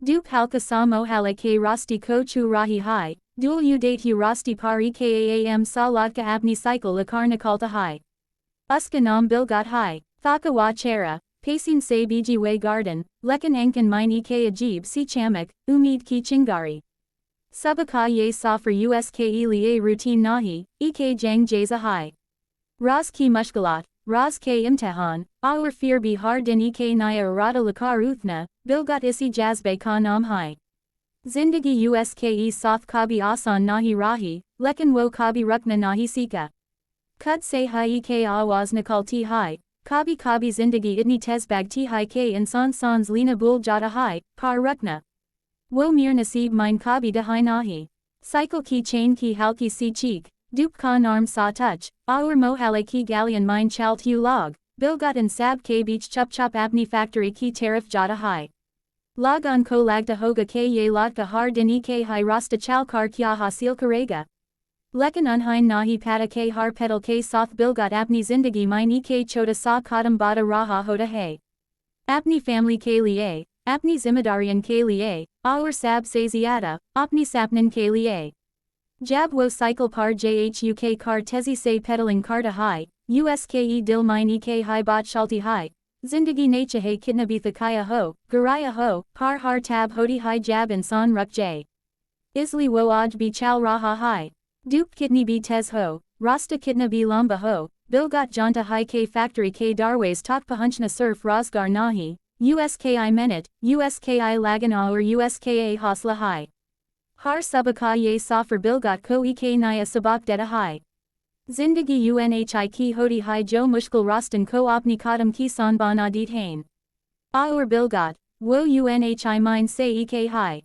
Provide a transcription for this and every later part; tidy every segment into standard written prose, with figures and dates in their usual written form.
Dhoop halka sa mohallay ke rasti ko chu rahi hai, dul u date hu rasti pari kaam sa latka apni cycle lakar nikalta hai. Uska nam Bilgat hai, thaka wa chera, pasin se biji way garden, lekan aankhon mine ek ajib si chamak, Umeed ki Chingari. Subaka ye sa for uske liye routine nahi, ek jang jaza hai. Raz ki mushkilaat, raz ke imtihan, aur fear bihar din ek naye irade lakar uthna, Bilgat isi jazbe ka naam hai. Zindagi uske sath kabhi aankhon nahi rahi, lekin wo kabhi rukna nahi seekha. Khud se hai ek awaz nikalti hai, kabhi zindagi itni tezbagti hai ke insaan saans lene bhul jata hai, par rukna. Wo mir naseeb mine kabhi de hai nahi. Cycle ki chain ki halki si cheek, Dhoop ka narm sa touch, aur mohallay ki galiyon mine chalt hu log, Bilgat and sab ke beach chup chup apni factory ki tarif jata hai. Lagan ko lagta hoga ke ye latka har din ek hai rasta chalkar kya hasil karega. Lekin unhain nahi pata ke har pedal ke sath Bilgat apni zindagi mine ek chota sa qadam bada raha hoda hai. Apni family ke liye, apni zimmedarian ke liye, aur sab se zyada, apni sapnan ke liye. Jab wo cycle par jhuk kar tezi se pedaling karta hai, uske dil mine ek hai bot shalti hai. Zindagi naye kitna bhi thakaya ho, garaya ho, par har tab hodi hai jab insaan ruk jay. Isli wo aaj bhi chal raha hai. Dhoop kitni bhi tez ho, rasta kitna bhi lamba ho, Bilgat janta hai ke factory ke darways tak pahunchna surf rozgar nahi, uski menit, uski lagan aur uska hasla hai. Har subaka ye safar Bilgat ko ek naya sabak deta hai. Zindagi unhi ki hodi hai jo mushkil rastan ko apni qadam ki san bana dit hain. Aur Bilgat, wo unhi mine se ek hai.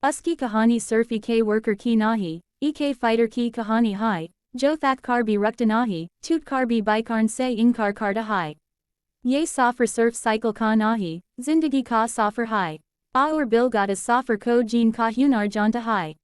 Uski kahani surf ek worker ki nahi, ek fighter ki kahani hai, jo thak kar bhi rukta nahi, toot kar bhi bikarn se inkar karta hai. Ye safar surf cycle ka nahi, zindagi ka safar hai. Aur Bilgat is safar ko jeen ka hunar janta hai.